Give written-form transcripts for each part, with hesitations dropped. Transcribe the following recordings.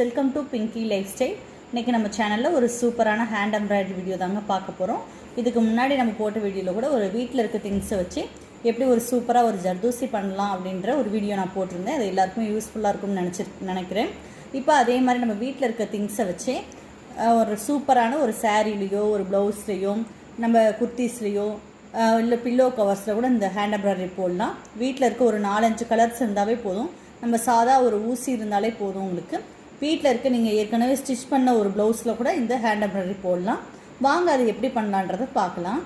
Welcome to Pinki life style. இன்றைக்கி நம்ம சேனலில் ஒரு சூப்பரான ஹேண்ட் எம்ப்ராய்டரி வீடியோ தாங்க பார்க்க போகிறோம். இதுக்கு முன்னாடி நம்ம போட்ட வீடியோவில் கூட ஒரு வீட்டில் இருக்க திங்ஸை வச்சு எப்படி ஒரு சூப்பராக ஒரு ஜர்தோசி பண்ணலாம் அப்படின்ற ஒரு வீடியோ நான் போட்டிருந்தேன். அது எல்லாருக்குமே யூஸ்ஃபுல்லாக இருக்கும்னு நினைக்கிறேன். இப்போ அதே மாதிரி நம்ம வீட்டில் இருக்க திங்ஸை வச்சு ஒரு சூப்பரான ஒரு சாரீலேயோ ஒரு ப்ளவுஸ்லேயோ நம்ம குர்த்திஸ்லேயோ இல்லை பில்லோ கவர்ஸில் கூட இந்த ஹேண்ட் எம்ப்ராய்டரி போடலாம். வீட்டில் இருக்க ஒரு 4-5 கலர்ஸ் இருந்தாவே போதும். நம்ம சாதா ஒரு ஊசி இருந்தாலே போதும். உங்களுக்கு வீட்டில் இருக்க நீங்கள் ஏற்கனவே ஸ்டிச் பண்ண ஒரு ப்ளவுஸில் கூட இந்த ஹேண்ட் எம்ப்ராய்டரி போடலாம். வாங்க அது எப்படி பண்ணலான்றதை பார்க்கலாம்.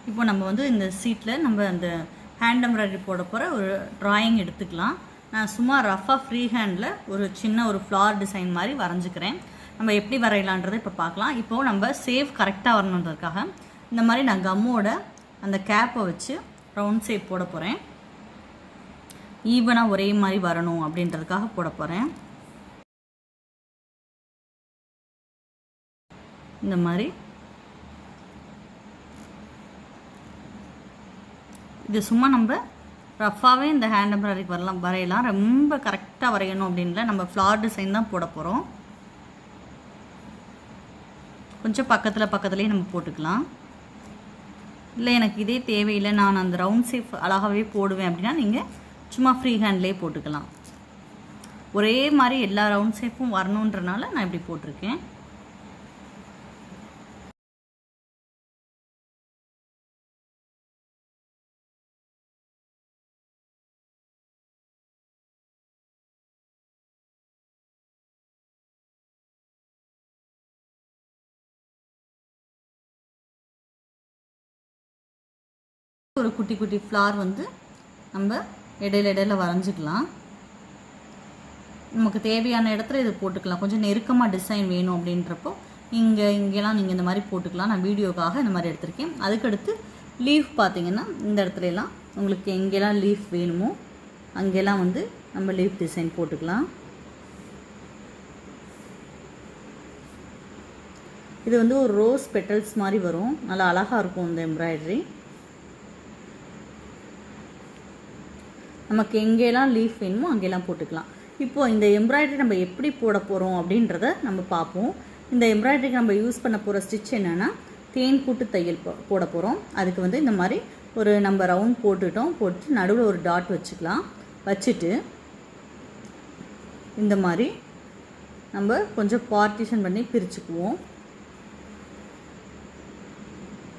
இப்போ நம்ம வந்து இந்த சீட்டில் நம்ம அந்த ஹேண்ட் எம்ப்ராய்டரி போட போகிற ஒரு ட்ராயிங் எடுத்துக்கலாம். நான் சும்மா ரஃபாக ஃப்ரீ ஹேண்டில் ஒரு சின்ன ஒரு ஃப்ளார் டிசைன் மாதிரி வரைஞ்சிக்கிறேன். நம்ம எப்படி வரையலான்றதை இப்போ பார்க்கலாம். இப்போது நம்ம சேவ் கரெக்டாக வரணுன்றதுக்காக இந்த மாதிரி நான் கம்மோட அந்த கேப்பை வச்சு ரவுண்ட் ஷேப் போட போகிறேன். ஈவனாக ஒரே மாதிரி வரணும் அப்படின்றதுக்காக போட போகிறேன். இந்த மாதிரி இது சும்மா நம்ம ரஃபாகவே இந்த ஹேண்ட் எம்ப்ராய்டரிக்கு வரையலாம். ரொம்ப கரெக்டாக வரையணும் அப்படின்ல, நம்ம ஃப்ளார் டிசைன் தான் போட போகிறோம். கொஞ்சம் பக்கத்துலேயே நம்ம போட்டுக்கலாம். இல்லை எனக்கு இதே தேவையில்லை, நான் அந்த ரவுண்ட் ஷேப் அழகாகவே போடுவேன் அப்படின்னா நீங்கள் சும்மா ஃப்ரீ ஹேண்ட்லேயே போட்டுக்கலாம். ஒரே மாதிரி எல்லா ரவுண்ட் ஷேப்பும் வரணுன்றனால நான் இப்படி போட்டிருக்கேன். ஒரு குட்டி குட்டி ஃப்ளார் வந்து நம்ம இடையில வரைஞ்சிக்கலாம். நமக்கு தேவையான இடத்துல இது போட்டுக்கலாம். கொஞ்சம் நெருக்கமாக டிசைன் வேணும் அப்படின்றப்போ இங்கெல்லாம் நீங்கள் இந்த மாதிரி போட்டுக்கலாம். நான் வீடியோக்காக இந்த மாதிரி எடுத்திருக்கேன். அதுக்கடுத்து லீஃப் பார்த்திங்கன்னா இந்த இடத்துலலாம் உங்களுக்கு எங்கெல்லாம் லீஃப் வேணுமோ அங்கெல்லாம் வந்து நம்ம லீஃப் டிசைன் போட்டுக்கலாம். இது வந்து ஒரு ரோஸ் பெட்டல்ஸ் மாதிரி வரும். நல்லா அழகாக இருக்கும் இந்த எம்ப்ராய்டரி. நமக்கு எங்கெல்லாம் லீஃப் வேணுமோ அங்கெல்லாம் போட்டுக்கலாம். இப்போது இந்த எம்ப்ராய்டரி நம்ம எப்படி போட போகிறோம் அப்படின்றத நம்ம பார்ப்போம். இந்த எம்ப்ராய்டரிக்கு நம்ம யூஸ் பண்ண போகிற ஸ்டிச் என்னென்னா தேன் கூட்டு தையல் போட போகிறோம். அதுக்கு வந்து இந்த மாதிரி ஒரு நம்ம ரவுண்ட் போட்டு நடுவில் ஒரு டாட் வச்சுக்கலாம். வச்சுட்டு இந்த மாதிரி நம்ம கொஞ்சம் பார்ட்டிஷன் பண்ணி பிரிச்சுக்குவோம்.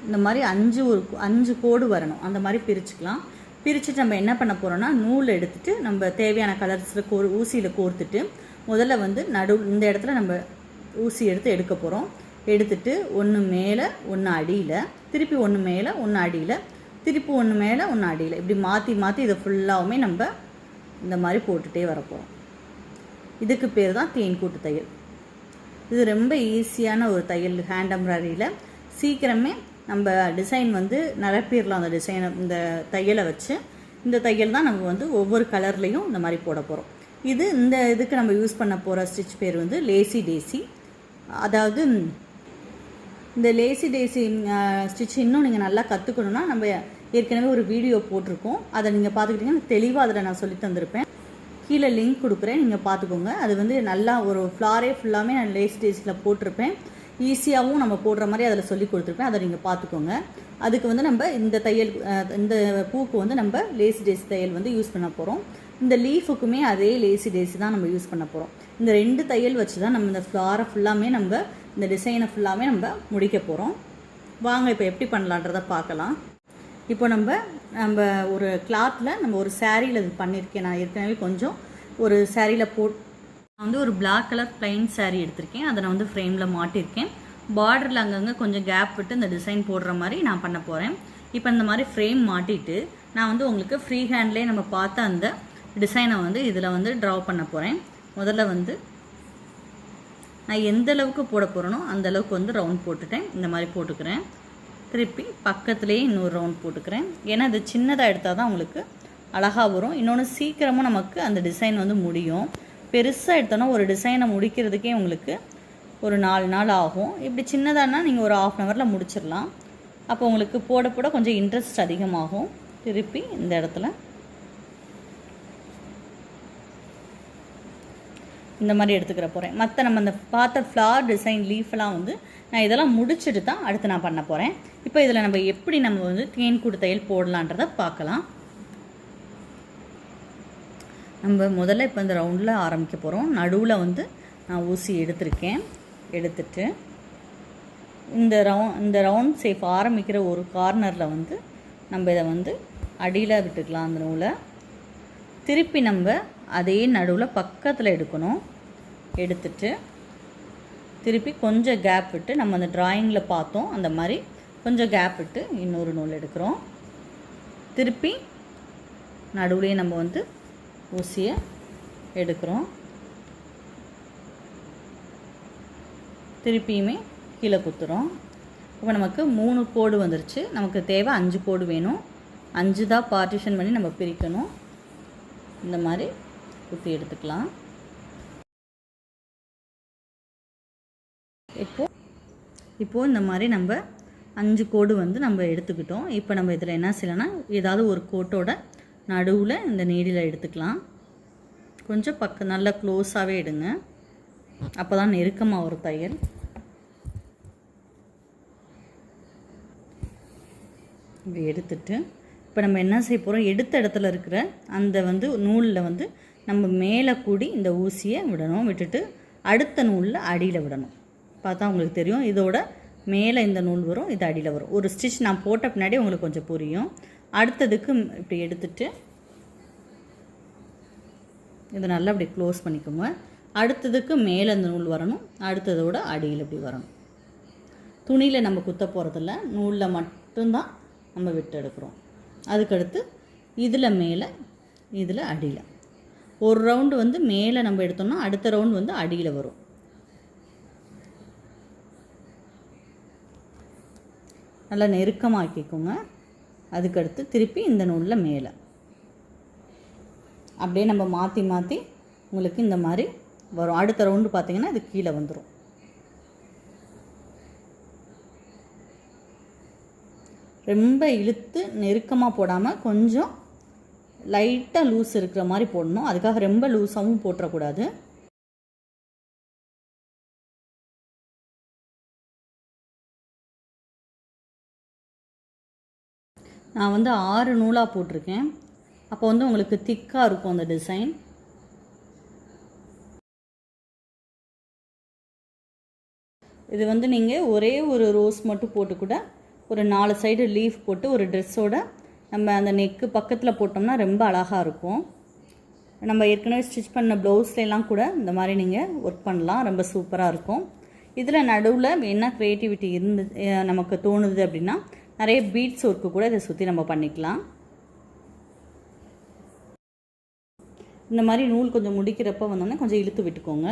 இந்த மாதிரி 5 கோடு வரணும், அந்த மாதிரி பிரிச்சுக்கலாம். பிரிச்சுட்டு நம்ம என்ன பண்ண போகிறோம்னா நூல் எடுத்துகிட்டு நம்ம தேவையான கலர்ஸில் ஊசியில் கோர்த்துட்டு முதல்ல வந்து இந்த இடத்துல நம்ம ஊசி எடுக்க போகிறோம். எடுத்துட்டு ஒன்று மேலே ஒன்று அடியில், திருப்பி ஒன்று மேலே ஒன்று அடியில், திருப்பி ஒன்று மேலே ஒன்று அடியில், இப்படி மாற்றி இதை ஃபுல்லாகவுமே நம்ம இந்த மாதிரி போட்டுகிட்டே வரப்போகிறோம். இதுக்கு பேர் தான் தேன் கூட்டு தையல். இது ரொம்ப ஈஸியான ஒரு தையல். ஹேண்ட் எம்ப்ராய்டரியில் சீக்கிரமே நம்ம டிசைன் வந்து நிரப்பிடலாம். அந்த டிசைனை இந்த தையலை வச்சு இந்த தையல் தான் நம்ம வந்து ஒவ்வொரு கலர்லேயும் இந்த மாதிரி போட போகிறோம். இந்த இதுக்கு நம்ம யூஸ் பண்ண போகிற ஸ்டிச் பேர் வந்து லேசி டேசி. அதாவது இந்த லேசி டேசி ஸ்டிச் இன்னும் நீங்கள் நல்லா கற்றுக்கணுன்னா நம்ம ஏற்கனவே ஒரு வீடியோ போட்டிருக்கோம். அதை நீங்கள் பார்த்துக்கிட்டிங்கன்னா தெளிவாக அதில் நான் சொல்லி தந்திருப்பேன். கீழே லிங்க் கொடுக்குறேன், நீங்கள் பார்த்துக்கோங்க. அது வந்து நல்லா ஒரு ஃப்ளாரே ஃபுல்லாமே நான் லேசி டேசியில் போட்டிருப்பேன். ஈஸியாகவும் நம்ம போடுற மாதிரி அதில் சொல்லி கொடுத்துருப்பேன். அதை நீங்கள் பார்த்துக்கோங்க. அதுக்கு வந்து நம்ம இந்த தையல் இந்த பூக்கு வந்து நம்ம லேசி டேசி தையல் வந்து யூஸ் பண்ண போகிறோம். இந்த லீஃபுக்குமே அதே லேசி டேசி தான் நம்ம யூஸ் பண்ண போகிறோம். இந்த 2 தையல் வச்சு தான் நம்ம இந்த ஃப்ளாரை ஃபுல்லாமே நம்ம இந்த டிசைனை ஃபுல்லாமே நம்ம முடிக்க போகிறோம். வாங்க இப்போ எப்படி பண்ணலான்றதை பார்க்கலாம். இப்போ நம்ம ஒரு கிளாத்தில் நம்ம ஒரு சாரியில் இது பண்ணியிருக்கேன். நான் ஏற்கனவே கொஞ்சம் ஒரு சாரியில் நான் வந்து ஒரு பிளாக் கலர் பிளைன் சாரீ எடுத்திருக்கேன். அதை நான் வந்து ஃப்ரேமில் மாட்டியிருக்கேன். பார்டரில் அங்கங்கே கொஞ்சம் கேப் விட்டு இந்த டிசைன் போடுற மாதிரி நான் பண்ண போகிறேன். இப்போ இந்த மாதிரி ஃப்ரேம் மாட்டிட்டு நான் வந்து உங்களுக்கு ஃப்ரீ ஹேண்ட்லேயே நம்ம பார்த்த அந்த டிசைனை வந்து இதில் வந்து ட்ரா பண்ண போகிறேன். முதல்ல வந்து நான் எந்த அளவுக்கு போட போகிறேனோ அந்த அளவுக்கு வந்து ரவுண்ட் போட்டுட்டேன். இந்த மாதிரி போட்டுக்கிறேன். திருப்பி பக்கத்துலேயே இன்னொரு ரவுண்ட் போட்டுக்கிறேன். ஏன்னா இது சின்னதாக எடுத்தால் தான் உங்களுக்கு அழகாக வரும். இன்னொன்று சீக்கிரமும் நமக்கு அந்த டிசைன் வந்து முடியும். பெருசாக எடுத்தோன்னா ஒரு டிசைனை முடிக்கிறதுக்கே உங்களுக்கு ஒரு 4 நாள் ஆகும். இப்படி சின்னதானா நீங்கள் ஒரு 1/2 ஹவரில் முடிச்சிடலாம். அப்போ உங்களுக்கு போட போட கொஞ்சம் இன்ட்ரெஸ்ட் அதிகமாகும். திருப்பி இந்த இடத்துல இந்த மாதிரி எடுத்துக்கிற போகிறேன். மற்ற நம்ம இந்த பார்த்த ஃப்ளார் டிசைன் லீஃப்லாம் வந்து நான் இதெல்லாம் முடிச்சுட்டு தான் அடுத்து நான் பண்ண போகிறேன். இப்போ இதில் நம்ம எப்படி நம்ம வந்து தேன்கூடு தையல் போடலான்றதை பார்க்கலாம். நம்ம முதல்ல இப்போ இந்த ரவுண்டில் ஆரம்பிக்க போகிறோம். நடுவில் வந்து நான் ஊசி எடுத்திருக்கேன். எடுத்துட்டு இந்த ரவுண்ட் ஷேப் ஆரம்பிக்கிற ஒரு கார்னரில் வந்து நம்ம இதை வந்து அடியில் விட்டுக்கலாம் அந்த நூலை. திருப்பி நம்ம அதே நடுவில் பக்கத்தில் எடுக்கணும். எடுத்துட்டு திருப்பி கொஞ்சம் கேப் விட்டு நம்ம அந்த ட்ராயிங்கில் பார்த்தோம் அந்த மாதிரி கொஞ்சம் கேப் விட்டு இன்னொரு நூல் எடுக்கிறோம். திருப்பி நடுவுலேயே நம்ம வந்து ஊசியை எடுக்கிறோம். திருப்பியுமே கீழே குத்துறோம். இப்போ நமக்கு 3 கோடு வந்துருச்சு. நமக்கு தேவை 5 கோடு வேணும். 5 தான் பார்ட்டிஷன் பண்ணி நம்ம பிரிக்கணும். இந்த மாதிரி குத்தி எடுத்துக்கலாம். இப்போது இந்த மாதிரி நம்ம 5 கோடு வந்து நம்ம எடுத்துக்கிட்டோம். இப்போ நம்ம இதில் என்ன செய்யலாம்னா ஏதாவது ஒரு கோட்டோட நடுவில் இந்த நீடில் எடுத்துக்கலாம். கொஞ்சம் நல்லா க்ளோஸாகவே எடுங்க. அப்போ தான் நெருக்கமாக வரும் தையல். இப்படி எடுத்துட்டு இப்போ நம்ம என்ன செய்ய போகிறோம், எடுத்த இடத்துல இருக்கிற அந்த வந்து நூலில் வந்து நம்ம மேலே கூடி இந்த ஊசியை விடணும். விட்டுட்டு அடுத்த நூலில் அடியில் விடணும். பார்த்தா உங்களுக்கு தெரியும். இதோட மேலே இந்த நூல் வரும், இது அடியில் வரும். ஒரு ஸ்டிச் நான் போட்ட பின்னாடி உங்களுக்கு கொஞ்சம் புரியும். அடுத்ததுக்கு இப்படி எடுத்துட்டு இதை நல்லா இப்படி க்ளோஸ் பண்ணிக்கோங்க. அடுத்ததுக்கு மேலே இந்த நூல் வரணும், அடுத்ததோட அடியில் இப்படி வரணும். துணியில் நம்ம குத்த போகிறதில்ல, நூலில் மட்டும்தான் நம்ம விட்டு எடுக்கிறோம். அதுக்கடுத்து இதில் மேலே இதில் அடியில் ஒரு ரவுண்டு வந்து மேலே நம்ம எடுத்தோம்னா அடுத்த ரவுண்டு வந்து அடியில் வரும். நல்லா நெருக்கமாக்கிக்கோங்க. அதுக்கடுத்து திருப்பி இந்த நூலில் மேலே அப்படியே நம்ம மாற்றி மாற்றி உங்களுக்கு இந்த மாதிரி வரும். அடுத்த ரவுண்டு பார்த்திங்கன்னா இது கீழே வந்துடும். ரொம்ப இழுத்து நெருக்கமாக போடாமல் கொஞ்சம் லைட்டாக லூஸ் இருக்கிற மாதிரி போடணும். அதுக்காக ரொம்ப லூஸாகவும் போட்டுறக்கூடாது. நான் வந்து 6 நூலாக போட்டிருக்கேன். அப்போ வந்து உங்களுக்கு திக்காக இருக்கும் அந்த டிசைன். இது வந்து நீங்கள் ஒரே ஒரு ரோஸ் மட்டும் போட்டு கூட ஒரு 4 சைடு லீஃப் போட்டு ஒரு ட்ரெஸ்ஸோட நம்ம அந்த நெக்கு பக்கத்தில் போட்டோம்னா ரொம்ப அழகாக இருக்கும். நம்ம ஏற்கனவே ஸ்டிச் பண்ண ப்ளவுஸ்லாம் கூட இந்த மாதிரி நீங்கள் ஒர்க் பண்ணலாம். ரொம்ப சூப்பராக இருக்கும். இதில் நடுவில் என்ன க்ரியேட்டிவிட்டி நமக்கு தோணுது அப்படின்னா நிறைய பீட்ஸ் ஒர்க்கு கூட இதை சுற்றி நம்ம பண்ணிக்கலாம். இந்த மாதிரி நூல் கொஞ்சம் முடிக்கிறப்ப வந்தோடனே கொஞ்சம் இழுத்து விட்டுக்கோங்க.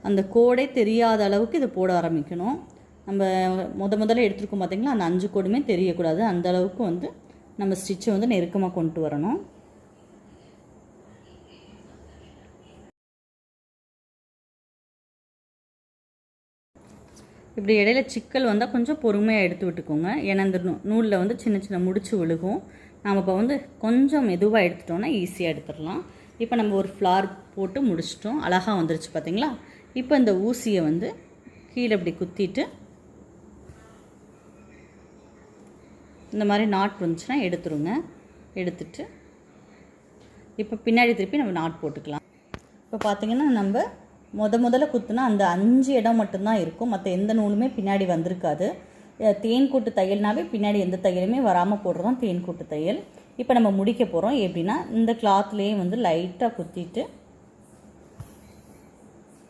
அந்த கோடே தெரியாத அளவுக்கு இதை போட ஆரம்பிக்கணும். நம்ம முதல்ல எடுத்துருக்கோம் பார்த்திங்களா, அந்த 5 கோடுமே தெரியக்கூடாது. அந்த அளவுக்கு வந்து நம்ம ஸ்டிச்சை வந்து நெருக்கமாக கொண்டு வரணும். இப்படி இடையில சிக்கல் வந்தால் கொஞ்சம் பொறுமையாக எடுத்து விட்டுக்கோங்க. ஏன்னா இந்த நூலில் வந்து சின்ன சின்ன முடிச்சு விழுகும். நாம் இப்போ வந்து கொஞ்சம் மெதுவாக எடுத்துட்டோன்னா ஈஸியாக எடுத்துடலாம். இப்போ நம்ம ஒரு ஃப்ளார் போட்டு முடிச்சிட்டோம். அழகாக வந்துருச்சு பார்த்திங்களா. இப்போ இந்த ஊசியை வந்து கீழே இப்படி குத்திட்டு இந்த மாதிரி நாட் வந்துச்சுன்னா எடுத்துருங்க. எடுத்துட்டு இப்போ பின்னாடி திருப்பி நம்ம நாட் போட்டுக்கலாம். இப்போ பார்த்திங்கன்னா நம்ம முதல்ல குத்துனா அந்த 5 இடம் மட்டும்தான் இருக்கும், மற்ற எந்த நூலுமே பின்னாடி வந்திருக்காது. தேன் கூட்டு தையல்னாவே பின்னாடி எந்த தையலுமே வராமல் போடுறது தான் தேன் கூட்டு தையல். இப்போ நம்ம முடிக்க போகிறோம். எப்படின்னா இந்த கிளாத்லேயே வந்து லைட்டாக குத்திட்டு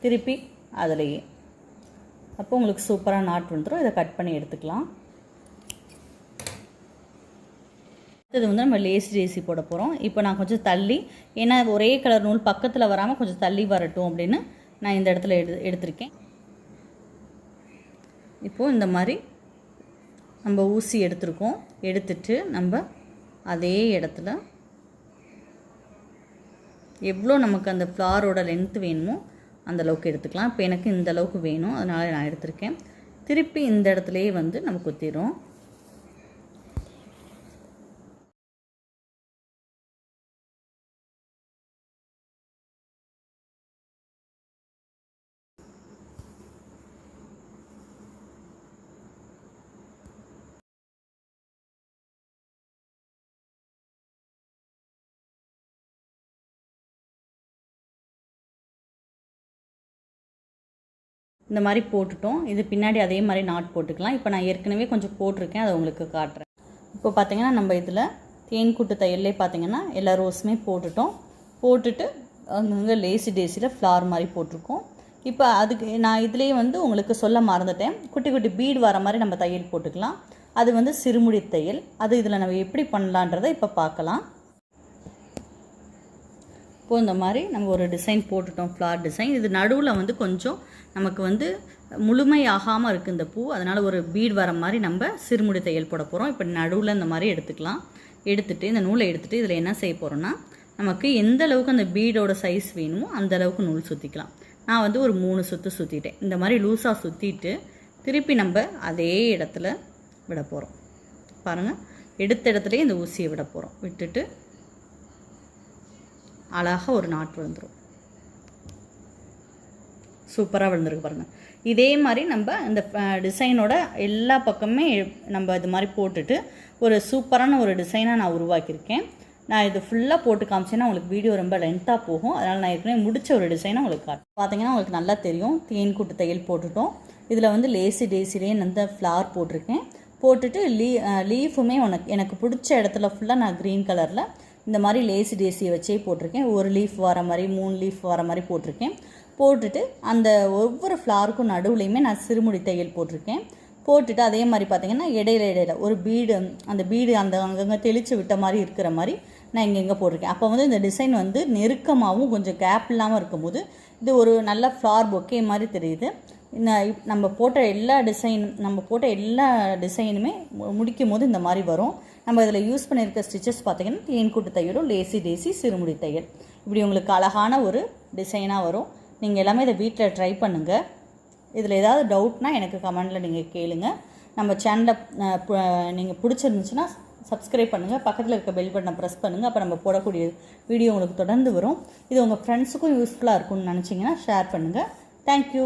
திருப்பி அதிலேயே, அப்போ உங்களுக்கு சூப்பராக நாட் வந்துடும். இதை கட் பண்ணி எடுத்துக்கலாம். இது வந்து நம்ம லேசி போட போகிறோம். இப்போ நான் கொஞ்சம் தள்ளி, ஏன்னா ஒரே கலர் நூல் பக்கத்தில் வராமல் கொஞ்சம் தள்ளி வரட்டும் அப்படின்னு நான் இந்த இடத்துல எடுத்திருக்கேன். இப்போது இந்த மாதிரி நம்ம ஊசி எடுத்துருக்கோம். எடுத்துட்டு நம்ம அதே இடத்துல எவ்வளோ நமக்கு அந்த ஃப்ளாரோட லென்த் வேணுமோ அந்த அளவுக்கு எடுத்துக்கலாம். இப்போ எனக்கு இந்த அளவுக்கு வேணும், அதனால் நான் எடுத்திருக்கேன். திருப்பி இந்த இடத்துலையே வந்து நம்ம குத்திடுறோம். இந்த மாதிரி போட்டுட்டோம். இது பின்னாடி அதே மாதிரி நாட் போட்டுக்கலாம். இப்போ நான் ஏற்கனவே கொஞ்சம் போட்டிருக்கேன், அதை உங்களுக்கு காட்டுறேன். இப்போ பார்த்திங்கன்னா நம்ம இதில் தேன் கூட்டு தையல்லே பார்த்திங்கன்னா எல்லா ரோஸுமே போட்டுட்டோம். போட்டுட்டு அங்கங்கே லேசி டேஸியில் ஃப்ளார் மாதிரி போட்டிருக்கோம். இப்போ அதுக்கு நான் இதுலேயே வந்து உங்களுக்கு சொல்ல மறந்துட்டேன், குட்டி குட்டி பீடு வர மாதிரி நம்ம தையல் போட்டுக்கலாம். அது வந்து சிறுமுடி தையல். அது இதில் நம்ம எப்படி பண்ணலான்றதை இப்போ பார்க்கலாம். இப்போது இந்த மாதிரி நம்ம ஒரு டிசைன் போட்டுட்டோம், ஃப்ளார் டிசைன். இது நடுவில் வந்து கொஞ்சம் நமக்கு வந்து முழுமையாகாமல் இருக்குது இந்த பூ, அதனால் ஒரு பீட் வர மாதிரி நம்ம சிறுமுடி தையல் போட போகிறோம். இப்போ நடுவில் இந்த மாதிரி எடுத்துக்கலாம். எடுத்துகிட்டு இந்த நூலை எடுத்துகிட்டு இதில் என்ன செய்ய போகிறோன்னா, நமக்கு எந்த அளவுக்கு அந்த பீடோட சைஸ் வேணுமோ அந்த அளவுக்கு நூல் சுற்றிக்கலாம். நான் வந்து ஒரு 3 சுற்று சுற்றிட்டேன். இந்த மாதிரி லூஸாக சுற்றிட்டு திருப்பி நம்ம அதே இடத்துல விட போகிறோம். பாருங்கள், எடுத்த இடத்துலையே இந்த ஊசியை விட போகிறோம். விட்டுட்டு அழகாக ஒரு நாட் விழுந்துடும். சூப்பராக விழுந்துருக்கு பாருங்கள். இதே மாதிரி நம்ம இந்த டிசைனோட எல்லா பக்கமே நம்ம இது மாதிரி போட்டுட்டு ஒரு சூப்பரான ஒரு டிசைனாக நான் உருவாக்கியிருக்கேன். நான் இது ஃபுல்லாக போட்டு காமிச்சேன்னா உங்களுக்கு வீடியோ ரொம்ப லென்த்தாக போகும், அதனால் நான் ஏற்கனவே முடித்த ஒரு டிசைனை உங்களுக்கு காட்டுறேன். பார்த்தீங்கன்னா உங்களுக்கு நல்லா தெரியும், தேன் கூட்டு தையல் போட்டுட்டோம். இதில் வந்து லேசி டேசிலே அந்த ஃப்ளார் போட்டிருக்கேன். போட்டுட்டு லீஃபுமே எனக்கு பிடிச்ச இடத்துல ஃபுல்லாக நான் க்ரீன் கலரில் இந்த மாதிரி லேசி டேசியை வச்சே போட்டிருக்கேன். ஒரு லீஃப் வர மாதிரி 3 லீஃப் வர மாதிரி போட்டிருக்கேன். போட்டுட்டு அந்த ஒவ்வொரு ஃப்ளாருக்கும் நடுவுலையுமே நான் சிறுமுடி தையல் போட்டிருக்கேன். போட்டுட்டு அதே மாதிரி பார்த்திங்கன்னா இடையில ஒரு பீடு, அந்த பீடு அந்த அங்கங்கே தெளித்து விட்ட மாதிரி இருக்கிற மாதிரி நான் இங்கெங்கே போட்டிருக்கேன். அப்போ வந்து இந்த டிசைன் வந்து நெருக்கமாகவும் கொஞ்சம் கேப் இல்லாமல் இருக்கும்போது இது ஒரு நல்ல ஃப்ளார் பொக்கே மாதிரி தெரியுது. நம்ம போட்ட எல்லா டிசைனுமே முடிக்கும் போது இந்த மாதிரி வரும். நம்ம இதில் யூஸ் பண்ணியிருக்க ஸ்டிச்சஸ் பார்த்திங்கன்னா தேன் கூட்டு தையலும் லேசி டேசி சிறுமுடி தையல். இப்படி உங்களுக்கு அழகான ஒரு டிசைனாக வரும். நீங்கள் எல்லாமே இதை வீட்டில் ட்ரை பண்ணுங்கள். இதில் ஏதாவது டவுட்னால் எனக்கு கமெண்டில் நீங்கள் கேளுங்க. நம்ம சேனலில் நீங்கள் பிடிச்சிருந்துச்சுன்னா சப்ஸ்கிரைப் பண்ணுங்கள், பக்கத்தில் இருக்க பெல் பட்டனை ப்ரெஸ் பண்ணுங்கள். அப்போ நம்ம போடக்கூடிய வீடியோ உங்களுக்கு தொடர்ந்து வரும். இது உங்கள் ஃப்ரெண்ட்ஸுக்கும் யூஸ்ஃபுல்லாக இருக்கும்னு நினச்சிங்கன்னா ஷேர் பண்ணுங்கள். தேங்க்யூ.